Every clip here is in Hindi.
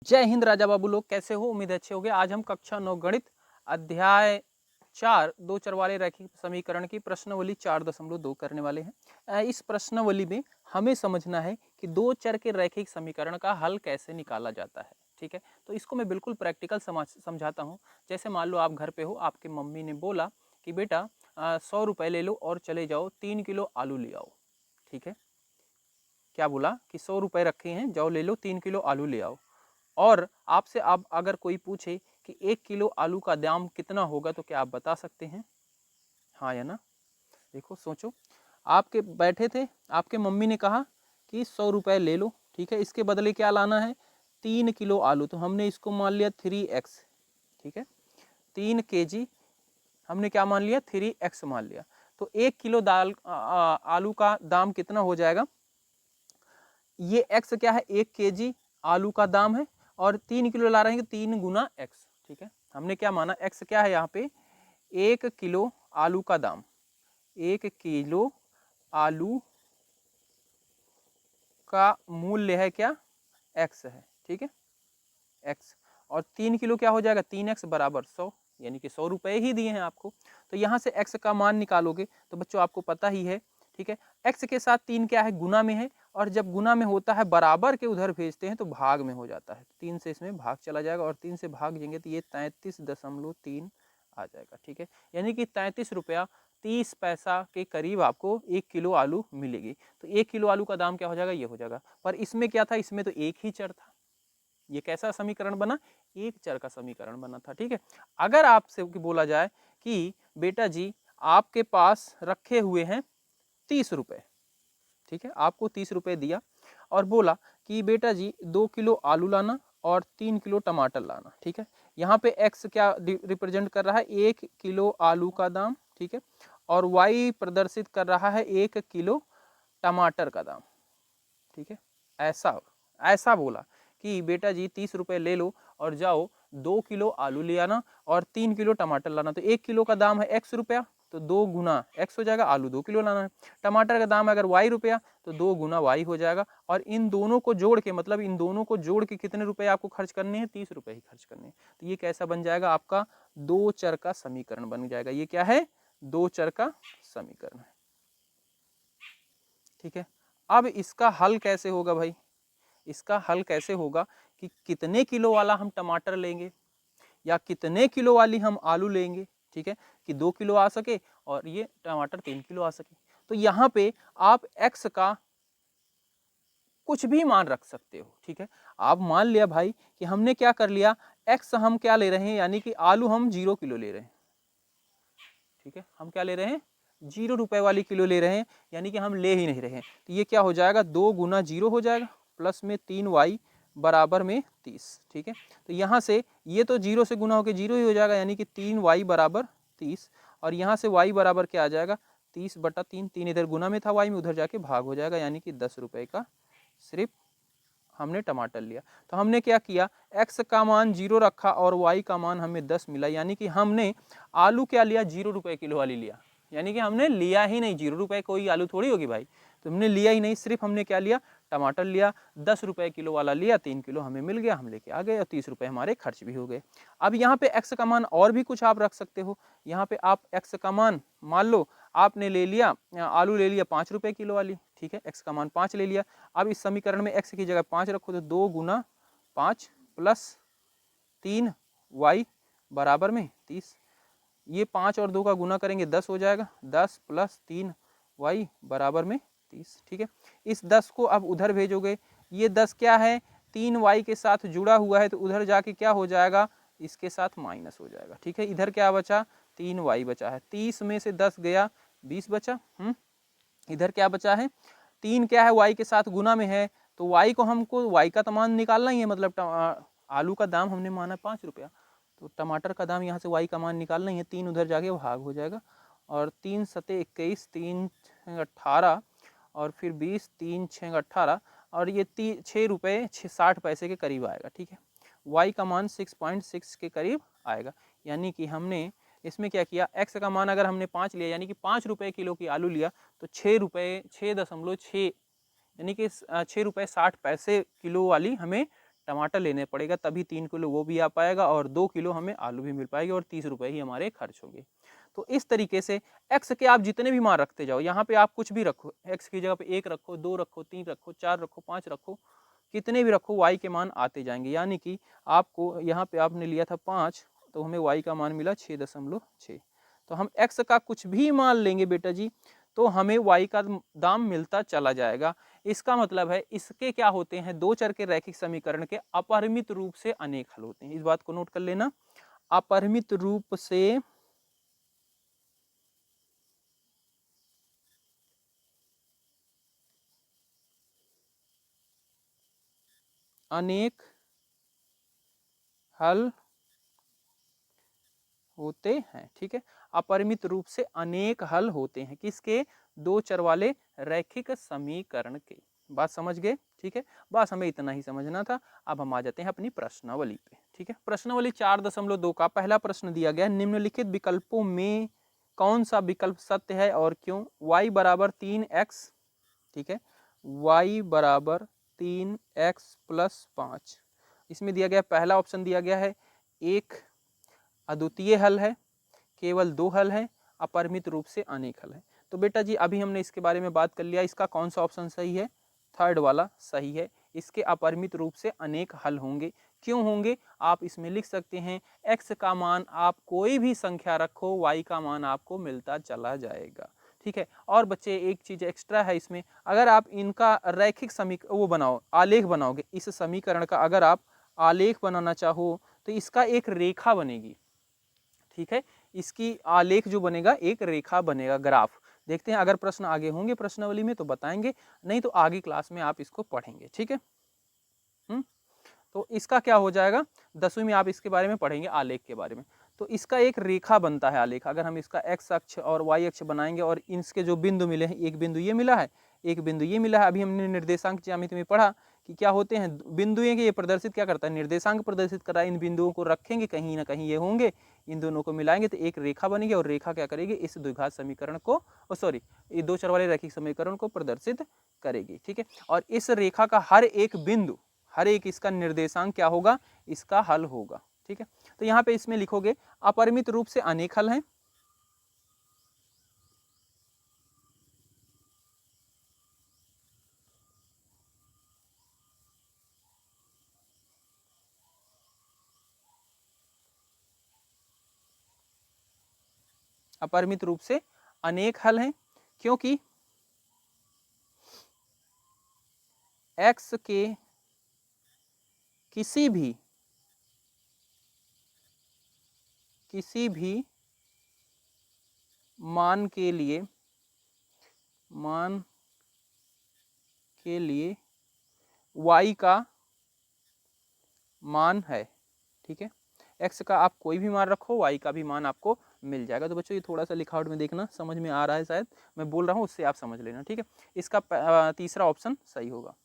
जय हिंद राजा बाबू लोग, कैसे हो? उम्मीद अच्छे होंगे। आज हम कक्षा 9 गणित अध्याय 4 दो चर वाले रैखिक समीकरण की प्रश्नावली 4.2 करने वाले हैं। इस प्रश्नावली में हमें समझना है कि दो चर के रैखिक समीकरण का हल कैसे निकाला जाता है। ठीक है, तो इसको मैं बिल्कुल प्रैक्टिकल समझाता हूँ। जैसे मान लो आप घर पे हो, आपकी मम्मी ने बोला कि बेटा 100 रुपये ले लो और चले जाओ 3 किलो आलू ले आओ। ठीक है, क्या बोला कि 100 रुपये रखे हैं, जाओ ले लो 3 किलो आलू ले आओ। और आपसे अब अगर कोई पूछे कि 1 किलो आलू का दाम कितना होगा, तो क्या आप बता सकते हैं? हाँ या ना? देखो सोचो, आपके बैठे थे, आपके मम्मी ने कहा कि 100 रुपये ले लो। ठीक है, इसके बदले क्या लाना है? 3 किलो आलू। तो हमने इसको मान लिया 3x। ठीक है, 3 kg हमने क्या मान लिया? 3x मान लिया। तो 1 किलो आलू का दाम कितना हो जाएगा? ये x क्या है? 1 kg आलू का दाम है और 3 किलो ला रहे हैं, 3 गुना x। ठीक है, हमने क्या माना? x क्या है यहाँ पे? 1 किलो आलू का दाम। 1 किलो आलू का मूल्य है क्या? x है। ठीक है, x। और 3 किलो क्या हो जाएगा? 3x बराबर 100, यानी कि 100 रुपये ही दिए हैं आपको। तो यहाँ से x का मान निकालोगे तो बच्चों आपको पता ही है। ठीक है, x के साथ 3 क्या है? गुना में है, और जब गुना में होता है बराबर के उधर भेजते हैं तो भाग में हो जाता है। 3 से इसमें भाग चला जाएगा और 3 से भाग देंगे तो ये 33.3 आ जाएगा। ठीक है, यानी कि 33 रुपया 30 पैसा के करीब आपको 1 किलो आलू मिलेगी। तो 1 किलो आलू का दाम क्या हो जाएगा? ये हो जाएगा। पर इसमें क्या था? इसमें तो एक ही चर था। ये कैसा समीकरण बना? एक चर का समीकरण बना था। ठीक है, अगर आपसे बोला जाए कि बेटा जी आपके पास रखे हुए हैं 30 रुपये। ठीक है, आपको 30 रुपये दिया और बोला कि बेटा जी 2 किलो आलू लाना और 3 किलो टमाटर लाना। ठीक है, यहाँ पे x क्या रिप्रेजेंट कर रहा है? 1 किलो आलू का दाम। ठीक है, और y प्रदर्शित कर रहा है 1 किलो टमाटर का दाम। ठीक है, ऐसा ऐसा बोला कि बेटा जी 30 रुपये ले लो और जाओ 2 किलो आलू ले आना और 3 किलो टमाटर लाना। तो 1 किलो का दाम है x रुपया, तो 2 गुना x हो जाएगा। आलू 2 किलो लाना है। टमाटर का दाम अगर y रुपया, तो 2 गुना y हो जाएगा। और इन दोनों को जोड़ के, मतलब इन दोनों को जोड़ के कितने रुपए आपको खर्च करने हैं? 30 रुपये ही खर्च करने हैं। तो ये कैसा बन जाएगा? आपका दो चर का समीकरण बन जाएगा। ये क्या है? दो चर का समीकरण है। ठीक है, अब इसका हल कैसे होगा भाई? इसका हल कैसे होगा कि कितने किलो वाला हम टमाटर लेंगे या कितने किलो वाली हम आलू लेंगे। ठीक है, कि 2 किलो आ सके और ये टमाटर 3 किलो आ सके। तो यहाँ पे आप x का कुछ भी मान रख सकते हो। ठीक है, आप मान लिया भाई कि हमने क्या कर लिया, x हम क्या ले रहे हैं, यानी कि आलू हम 0 किलो ले रहे हैं। ठीक है, हम क्या ले रहे हैं? 0 रुपए वाली किलो ले रहे हैं, यानी कि हम ले ही नहीं रहे हैं। तो ये क्या हो जाएगा? 2 गुना 0 हो जाएगा प्लस में 3y बराबर में 30। ठीक है, तो यहाँ से ये तो 0 से गुना होकर 0 ही हो जाएगा, यानी कि 3y बराबर 30। और यहाँ से y बराबर क्या आ जाएगा? 30/3। 3 इधर गुना में था y में, उधर जाके भाग हो जाएगा, यानी कि 10 रुपये का सिर्फ हमने टमाटर लिया। तो हमने क्या किया? x का मान 0 रखा और y का मान हमें 10 मिला, यानी कि हमने आलू क्या लिया? 0 रुपये किलो वाली लिया, यानी कि हमने लिया ही नहीं। 0 रुपये कोई आलू थोड़ी होगी भाई, तो हमने लिया ही नहीं। सिर्फ हमने क्या लिया? टमाटर लिया। 10 रुपये किलो वाला लिया, 3 किलो हमें मिल गया, हम लेके आ गए और 30 रुपये हमारे खर्च भी हो गए। अब यहाँ पे x का मान और भी कुछ आप रख सकते हो। यहाँ पे आप x का मान मान लो आपने ले लिया, आलू ले लिया 5 रुपये किलो वाली। ठीक है, x का मान 5 ले लिया। अब इस समीकरण में x की जगह 5 रखो, तो 2 गुना 5 प्लस 3y बराबर में 30। ये 5 और 2 का गुना करेंगे 10 हो जाएगा। 10 प्लस 3y बराबर में 30। ठीक है, इस 10 को अब उधर भेजोगे। ये 10 क्या है? 3y के साथ जुड़ा हुआ है, तो उधर जाके क्या हो जाएगा? इसके साथ माइनस हो जाएगा। ठीक है, इधर क्या बचा? 3y बचा है। 30 में से 10 गया, 20 बचा। इधर क्या बचा है? 3 क्या है? y के साथ गुना में है, तो y को हमको y का मान निकालना ही है। मतलब आलू का दाम हमने माना 5 रुपया, तो टमाटर का दाम यहाँ से y का मान निकालना ही है। 3 उधर जाके भाग हो जाएगा, और 3 सते 21, 3 18 और फिर 20, 3 6 18, और ये 6 रुपये 60 पैसे के करीब आएगा। ठीक है, y का मान 6.6 के करीब आएगा। यानी कि हमने इसमें क्या किया? x का मान अगर हमने 5 लिया, यानी कि 5 रुपये किलो की आलू लिया, तो 6.6 यानी कि 6 रुपये 60 पैसे किलो वाली हमें टमाटर लेने पड़ेगा, तभी 3 किलो वो भी आ पाएगा और 2 किलो हमें आलू भी मिल पाएगी और 30 रुपये ही हमारे खर्च होंगे। तो इस तरीके से एक्स के आप जितने भी मान रखते जाओ, यहाँ पे आप कुछ भी रखो, एक्स की जगह पे 1 रखो, 2 रखो, 3 रखो, 4 रखो, 5 रखो, कितने भी रखो वाई के मान आते जाएंगे। यानी कि आपको यहाँ पे आपने लिया था 5, तो हमें वाई का मान मिला 6.6। तो हम एक्स का कुछ भी मान लेंगे बेटा जी, तो हमें वाई का दाम मिलता चला जाएगा। इसका मतलब है इसके क्या होते हैं, दो चर के रैखिक समीकरण के अपरिमित रूप से अनेक हल होते हैं। इस बात को नोट कर लेना, अपरिमित रूप से अनेक हल होते हैं। ठीक है, अपरिमित रूप से अनेक हल होते हैं किसके, दो चर वाले रैखिक समीकरण के। बात समझ गए? ठीक है, बस हमें इतना ही समझना था। अब हम आ जाते हैं अपनी प्रश्नावली पे। ठीक है, प्रश्नावली 4.2 का पहला प्रश्न दिया गया, निम्नलिखित विकल्पों में कौन सा विकल्प सत्य है और क्यों। y बराबर 3x, ठीक है, y बराबर 3x प्लस 5। इसमें दिया गया पहला ऑप्शन दिया गया है एक अद्वितीय हल है, केवल 2 हल है, अपरिमित रूप से अनेक हल है। तो बेटा जी अभी हमने इसके बारे में बात कर लिया, इसका कौन सा ऑप्शन सही है, थर्ड वाला सही है। इसके अपरिमित रूप से अनेक हल होंगे। क्यों होंगे, आप इसमें लिख सकते हैं x का मान आप कोई भी संख्या रखो, y का मान आपको मिलता चला जाएगा। ठीक है, और बच्चे एक चीज एक्स्ट्रा है इसमें, अगर आप इनका रैखिक वो बनाओ, आलेख बनाओगे, इस समीकरण का अगर आप आलेख बनाना चाहो तो इसका एक रेखा बनेगी। ठीक है, इसकी आलेख जो बनेगा एक रेखा बनेगा, ग्राफ। देखते हैं अगर प्रश्न आगे होंगे प्रश्नावली में तो बताएंगे, नहीं तो आगे क्लास में आप इसको पढ़ेंगे। ठीक है, तो इसका क्या हो जाएगा, 10वीं में आप इसके बारे में पढ़ेंगे, आलेख के बारे में। तो इसका एक रेखा बनता है आलेख। अगर हम इसका x अक्ष और y अक्ष बनाएंगे और इनके जो बिंदु मिले हैं, एक बिंदु ये मिला है, एक बिंदु ये मिला है। अभी हमने निर्देशांक ज्यामिति में पढ़ा कि क्या होते हैं बिंदु, ये प्रदर्शित क्या करता है, निर्देशांक प्रदर्शित कर रहा है। इन बिंदुओं को रखेंगे कहीं ना कहीं ये होंगे, इन दोनों को मिलाएंगे तो एक रेखा बनेगी और रेखा क्या करेगी, इस द्विघात समीकरण को, सॉरी, ये दो चर वाले रैखिक समीकरण को प्रदर्शित करेगी। ठीक है, और इस रेखा का हर एक बिंदु, हर एक इसका निर्देशांक क्या होगा, इसका हल होगा। ठीक है, तो यहाँ पे इसमें लिखोगे अपरिमित रूप से अनेक हल हैं, अपरिमित रूप से अनेक हल हैं, क्योंकि x के किसी भी मान के लिए y का मान है। ठीक है, x का आप कोई भी मान रखो, y का भी मान आपको मिल जाएगा। तो बच्चों ये थोड़ा सा लिखावट में देखना, समझ में आ रहा है, शायद मैं बोल रहा हूँ उससे आप समझ लेना। ठीक है, इसका तीसरा ऑप्शन सही होगा।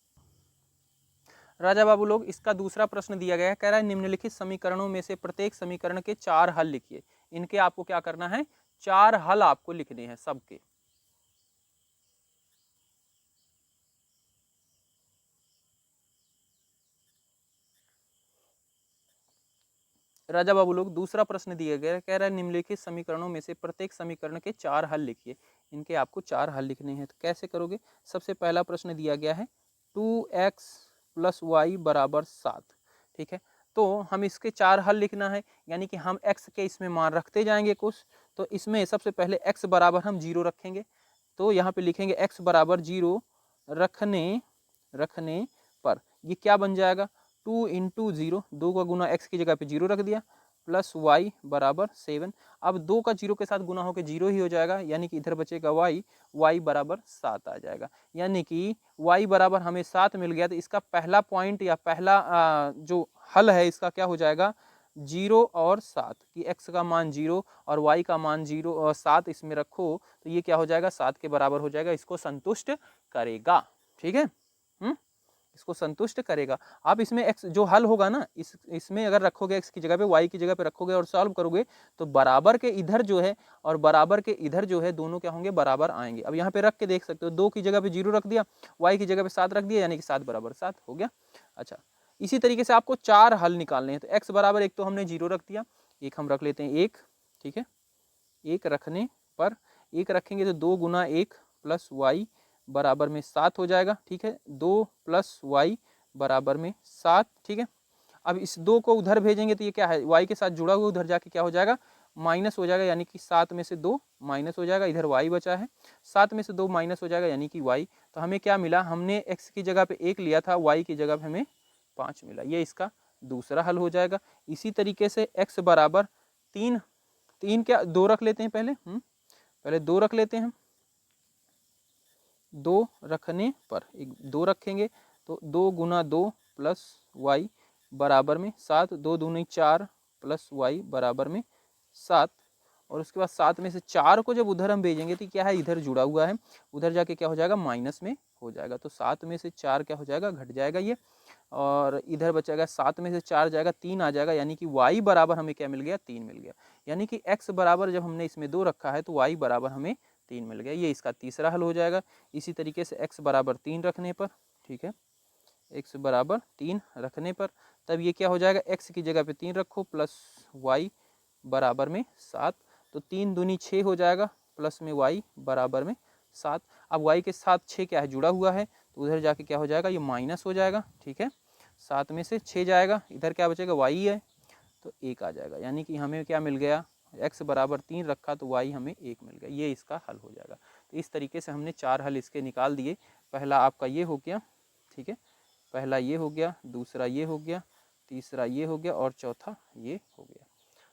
राजा बाबू लोग, इसका दूसरा प्रश्न दिया गया है, कह रहा है निम्नलिखित समीकरणों में से प्रत्येक समीकरण के 4 हल लिखिए। इनके आपको क्या करना है, 4 हल आपको लिखने हैं सबके। राजा बाबू लोग, दूसरा प्रश्न दिया गया है, कह रहा है निम्नलिखित समीकरणों में से प्रत्येक समीकरण के 4 हल लिखिए। इनके आपको 4 हल लिखने हैं। तो कैसे करोगे, सबसे पहला प्रश्न दिया गया है 2x प्लस वाई बराबर 7। ठीक है, तो हम इसके 4 हल लिखना है, यानी कि हम x के इसमें मान रखते जाएंगे कुछ। तो इसमें सबसे पहले x बराबर हम 0 रखेंगे, तो यहाँ पे लिखेंगे x बराबर 0 रखने पर ये क्या बन जाएगा, 2 इंटू 0, 2 का गुना x की जगह पे 0 रख दिया, प्लस y बराबर 7। अब 2 का 0 के साथ गुना होकर 0 ही हो जाएगा, यानी कि इधर बचेगा y बराबर 7 आ जाएगा। यानी कि y बराबर हमें 7 मिल गया। तो इसका पहला पॉइंट या पहला जो हल है इसका क्या हो जाएगा, 0 और 7, कि x का मान 0 और y का मान 0 और 7 इसमें रखो, तो ये क्या हो जाएगा, 7 के बराबर हो जाएगा, इसको संतुष्ट करेगा। ठीक है, इसको संतुष्ट करेगा। आप इसमें x जो हल होगा ना, इसमें अगर रखोगे x की जगह पे, y की जगह पे रखोगे और सॉल्व करोगे, तो बराबर के इधर जो है और बराबर के इधर जो है, दोनों क्या होंगे, बराबर आएंगे। अब यहाँ पे रख के देख सकते हो, 2 की जगह पे 0 रख दिया, y की जगह पे 7 रख दिया, यानी कि 7 बराबर 7 हो गया। अच्छा, इसी तरीके से आपको 4 हल निकालने हैं। तो x बराबर एक तो हमने 0 रख दिया, एक हम रख लेते हैं 1, ठीक है। 1 रखने पर, 1 रखेंगे तो 2 गुना 1 प्लस वाई बराबर में 7 हो जाएगा, ठीक है। 2 प्लस वाई बराबर में 7, ठीक है। अब इस 2 को उधर भेजेंगे तो ये क्या है, y के साथ जुड़ा हुआ, उधर जाके क्या हो जाएगा, माइनस हो जाएगा, यानी कि 7 में से 2 माइनस हो जाएगा, इधर y बचा है, 7 में से 2 माइनस हो जाएगा यानी कि y। तो हमें क्या मिला, हमने x की जगह पे 1 लिया था, y की जगह पे हमें 5 मिला। ये इसका दूसरा हल हो जाएगा। इसी तरीके से x बराबर 3, 3 क्या 2 रख लेते हैं पहले, पहले 2 रख लेते हैं। 2 रखने पर, एक 2 रखेंगे तो 2 गुना 2 प्लस वाई बराबर में 7, 2 दूनी 4 प्लस वाई बराबर में 7। और उसके बाद 7 में से 4 को जब उधर हम भेजेंगे तो क्या है, इधर जुड़ा हुआ है, उधर जाके क्या हो जाएगा, माइनस में हो जाएगा। तो 7 में से 4 क्या हो जाएगा, घट जाएगा ये, और इधर बचेगा 7 में से 4 जाएगा, 3 आ जाएगा, यानी कि y बराबर हमें क्या मिल गया, 3 मिल गया। यानी कि x बराबर जब हमने इसमें 2 रखा है तो y बराबर हमें 3 मिल गया। ये इसका तीसरा हल हो जाएगा। इसी तरीके से x बराबर 3 रखने पर, ठीक है, x बराबर 3 रखने पर तब ये क्या हो जाएगा, x की जगह पे 3 रखो प्लस y बराबर में 7, तो 3 दूनी 6 हो जाएगा, प्लस में y बराबर में 7। अब y के साथ 6 क्या है, जुड़ा हुआ है, तो उधर जाके क्या हो जाएगा, ये माइनस हो जाएगा, ठीक है। 7 में से 6 जाएगा, इधर क्या बचेगा, y है, तो 1 आ जाएगा। यानी कि हमें क्या मिल गया, x बराबर 3 रखा तो y हमें 1 मिल गया। ये इसका हल हो जाएगा। तो इस तरीके से हमने 4 हल इसके निकाल दिए। पहला आपका ये हो गया, ठीक है, पहला ये हो गया, दूसरा ये हो गया, तीसरा ये हो गया और चौथा ये हो गया।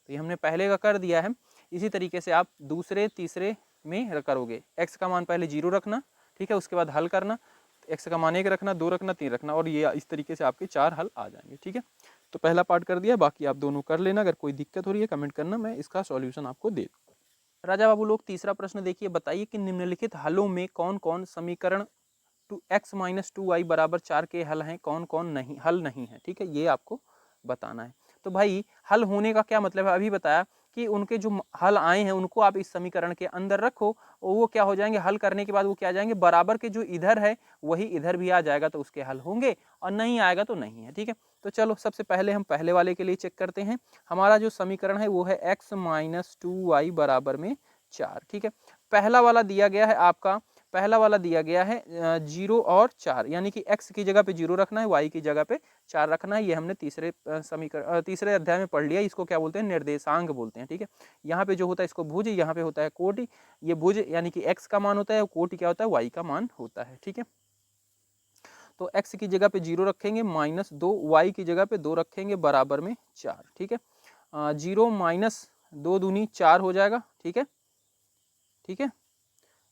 तो ये हमने पहले का कर दिया है। इसी तरीके से आप दूसरे तीसरे में करोगे। x का मान पहले 0 रखना, ठीक है, उसके बाद हल करना, x का मान 1 रखना, 2 रखना, 3 रखना, और ये इस तरीके से आपके 4 हल आ जाएंगे, ठीक है। तो पहला पार्ट कर दिया, बाकी आप दोनों कर लेना। अगर कोई दिक्कत हो रही है कमेंट करना, मैं इसका सॉल्यूशन आपको दे दूँ। राजा बाबू लोग तीसरा प्रश्न देखिए, बताइए कि निम्नलिखित हलों में कौन कौन समीकरण x माइनस 2y बराबर 4 के हल हैं, कौन कौन नहीं हल नहीं है, ठीक है, ये आपको बताना है। तो भाई हल होने का क्या मतलब है, अभी बताया कि उनके जो हल आए हैं उनको आप इस समीकरण के अंदर रखो, और वो क्या हो जाएंगे, हल करने के बाद वो क्या आ जाएंगे, बराबर के जो इधर है वही इधर भी आ जाएगा, तो उसके हल होंगे, और नहीं आएगा तो नहीं है, ठीक है। तो चलो सबसे पहले हम पहले वाले के लिए चेक करते हैं। हमारा जो समीकरण है वो है x माइनस 2y बराबर में 4, ठीक है। पहला वाला दिया गया है आपका, पहला वाला दिया गया है 0 और 4, यानी कि x की जगह पे 0 रखना है, y की जगह पे 4 रखना है। ये हमने तीसरे समीकरण तीसरे अध्याय में पढ़ लिया। इसको क्या बोलते हैं, निर्देशांक बोलते हैं, ठीक है। यहाँ पे जो होता है इसको भुज, यहाँ पे होता है कोटि। ये भुज यानी कि x का मान होता है, कोटि क्या होता है, y का मान होता है, ठीक है। तो x की जगह पे 0 रखेंगे, माइनस 2, y की जगह पे 2 रखेंगे, बराबर में 4, ठीक है। 0 माइनस 2 दूनी 4 हो जाएगा, ठीक है, ठीक है,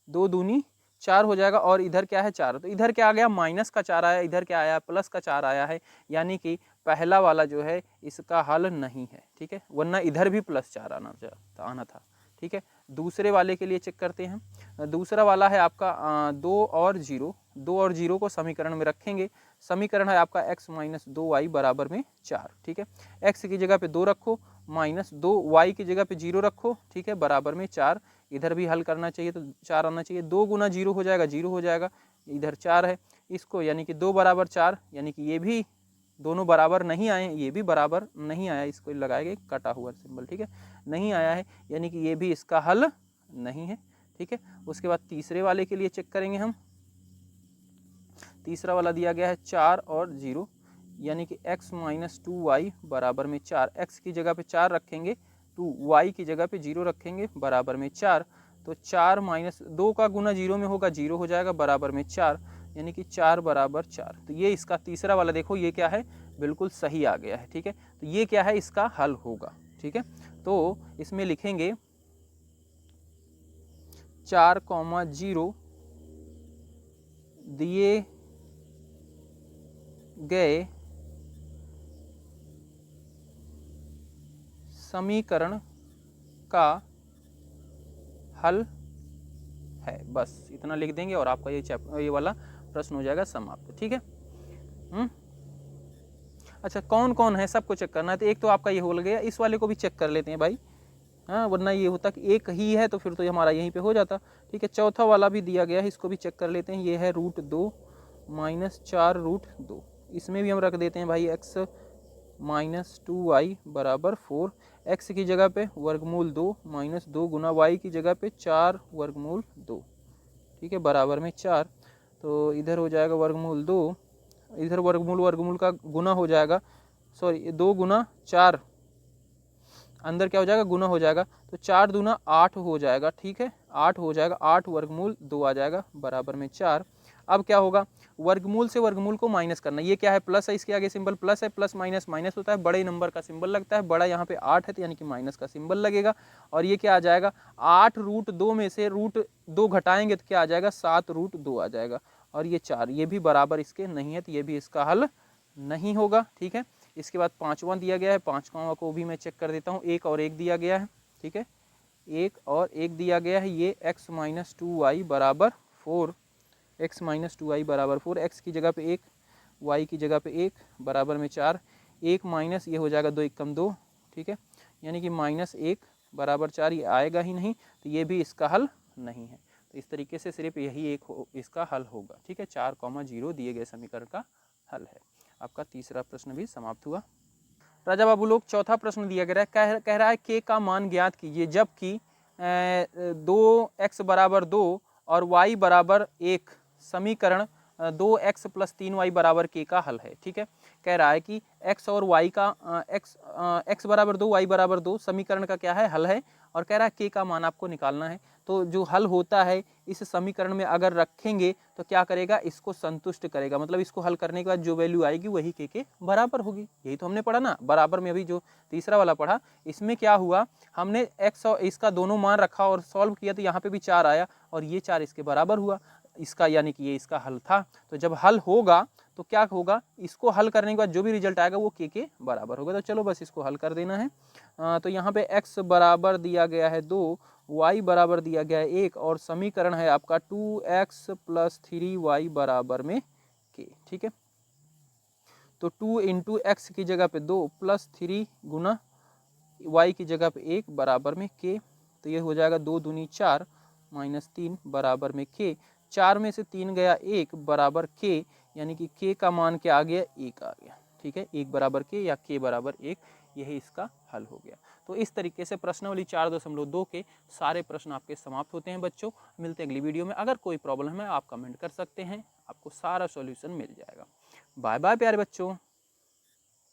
2 दूनी 4 हो जाएगा, और इधर क्या है 4, तो इधर क्या आ गया, माइनस का 4 आया, इधर क्या आया, प्लस का 4 आया है, यानी कि पहला वाला जो है इसका हल नहीं है, ठीक है, वरना इधर भी प्लस 4 आना था, ठीक है। दूसरे वाले के लिए चेक करते हैं। दूसरा वाला है आपका 2 और 0, 2 और 0 को समीकरण में रखेंगे। समीकरण है आपका x माइनस 2y बराबर में 4, ठीक है। x की जगह पे 2 रखो, माइनस 2, y की जगह पे 0 रखो, ठीक है, बराबर में 4। इधर भी हल करना चाहिए तो 4 आना चाहिए, 2 गुना 0 हो जाएगा, 0 हो जाएगा, इधर 4 है, इसको यानी कि 2 बराबर 4, यानी कि ये भी दोनों बराबर नहीं आए, ये भी बराबर नहीं आया, इसको लगाएंगे कटा हुआ सिंबल, ठीक है, नहीं आया है, यानी कि ये भी इसका हल नहीं है, ठीक है। उसके बाद तीसरे वाले के लिए चेक करेंगे हम। तीसरा वाला दिया गया है 4 और 0, यानी कि x माइनस 2y बराबर में 4, x की जगह पे 4 रखेंगे, 2y की जगह पे 0 रखेंगे, बराबर में 4। तो 4 माइनस 2 का गुना 0 में होगा, 0 हो जाएगा, बराबर में 4, यानी कि 4 बराबर 4। तो ये इसका तीसरा वाला देखो, ये क्या है, बिल्कुल सही आ गया है, ठीक है। तो ये क्या है, इसका हल होगा, ठीक है। तो इसमें लिखेंगे 4,0 दिए गए समीकरण का हल है, बस इतना लिख देंगे और आपका ये वाला प्रश्न हो जाएगा समाप्त, ठीक है। अच्छा, कौन कौन है सबको चेक करना है, तो एक तो आपका ये हो गया, इस वाले को भी चेक कर लेते हैं भाई, हाँ, वरना ये होता कि एक ही है तो फिर तो हमारा यहीं पे हो जाता, ठीक है। चौथा वाला भी दिया गया है, इसको भी चेक कर लेते हैं। ये है √2 माइनस 4 √2, इसमें भी हम रख देते हैं भाई x माइनस 2y बराबर 4, x की जगह पे वर्गमूल 2 माइनस 2 गुना y की जगह पे 4 वर्गमूल 2, ठीक है, बराबर में 4। तो इधर हो जाएगा वर्गमूल 2, इधर वर्गमूल वर्गमूल का गुना हो जाएगा, सॉरी 2 गुना 4, अंदर क्या हो जाएगा गुना हो जाएगा, तो 4 दूना 8 हो जाएगा, ठीक है, 8 हो जाएगा, 8 वर्गमूल 2 आ जाएगा बराबर में 4। अब क्या होगा, वर्गमूल से वर्गमूल को माइनस करना, ये क्या है प्लस है, इसके आगे सिंबल प्लस है, प्लस माइनस माइनस होता है, बड़े नंबर का सिंबल लगता है, बड़ा यहाँ पे 8 है तो यानी कि माइनस का सिंबल लगेगा। और ये क्या आ जाएगा, 8 रूट 2 में से रूट 2 घटाएंगे तो क्या आ जाएगा 7 रूट 2 आ जाएगा, और ये 4, ये भी बराबर इसके नहीं है तो ये भी इसका हल नहीं होगा, ठीक है। इसके बाद पांचवा दिया गया है, पांचवा को भी मैं चेक कर देता हूँ, 1 और 1 दिया गया है, ठीक है, 1 और 1 दिया गया है, ये x माइनस 2y बराबर 4, x माइनस 2y बराबर 4, x की जगह पे 1, y की जगह पे 1 बराबर में 4, 1 माइनस ये हो जाएगा 2 एकम 2, ठीक है, यानी कि माइनस 1 बराबर 4, ये आएगा ही नहीं तो ये भी इसका हल नहीं है। तो इस तरीके से सिर्फ यही एक इसका हल होगा, ठीक है, 4,0 दिए गए समीकरण का हल है। आपका तीसरा प्रश्न भी समाप्त हुआ। राजा बाबू लोग चौथा प्रश्न दिया गया है, कह रहा है के का मान ज्ञात कीजिए जबकि 2x बराबर 2 और y बराबर 1 समीकरण 2x प्लस 3y बराबर के का हल है, ठीक है। कह रहा है कि x और y का x बराबर 2 y बराबर 2 समीकरण का क्या है हल है, और कह रहा है के का मान आपको निकालना है। तो जो हल होता है इस समीकरण में अगर रखेंगे तो क्या करेगा, इसको संतुष्ट करेगा, मतलब इसको हल करने के बाद जो वैल्यू आएगी वही के बराबर होगी। यही तो हमने पढ़ा ना, बराबर में अभी जो तीसरा वाला पढ़ा, इसमें क्या हुआ, हमने x और इसका दोनों मान रखा और सॉल्व किया तो यहाँ पे भी 4 आया और ये 4 इसके बराबर हुआ, इसका यानी कि ये इसका हल था। तो जब हल होगा तो क्या होगा, इसको हल करने के बाद जो भी रिजल्ट आएगा वो के बराबर होगा। तो चलो बस इसको हल कर देना है। तो यहाँ पे x बराबर दिया गया है 2, y बराबर दिया गया है 1 और समीकरण है आपका 2x प्लस 3y बराबर में k, ठीक है। तो 2 इंटू एक्स की जगह पे 2 प्लस 3 गुना y की जगह पे 1 बराबर में k, तो ये हो जाएगा 2 दूनी 4 माइनस 3 बराबर में k, 4 में से 3 गया 1 बराबर k, यानी कि k का मान क्या आ गया 1 आ गया, ठीक है, 1 बराबर k या k बराबर 1, यही इसका हल हो गया। तो इस तरीके से प्रश्नावली 4.2 के सारे प्रश्न आपके समाप्त होते हैं बच्चों। मिलते हैं अगली वीडियो में। अगर कोई प्रॉब्लम है आप कमेंट कर सकते हैं, आपको सारा सॉल्यूशन मिल जाएगा। बाय बाय प्यारे बच्चों।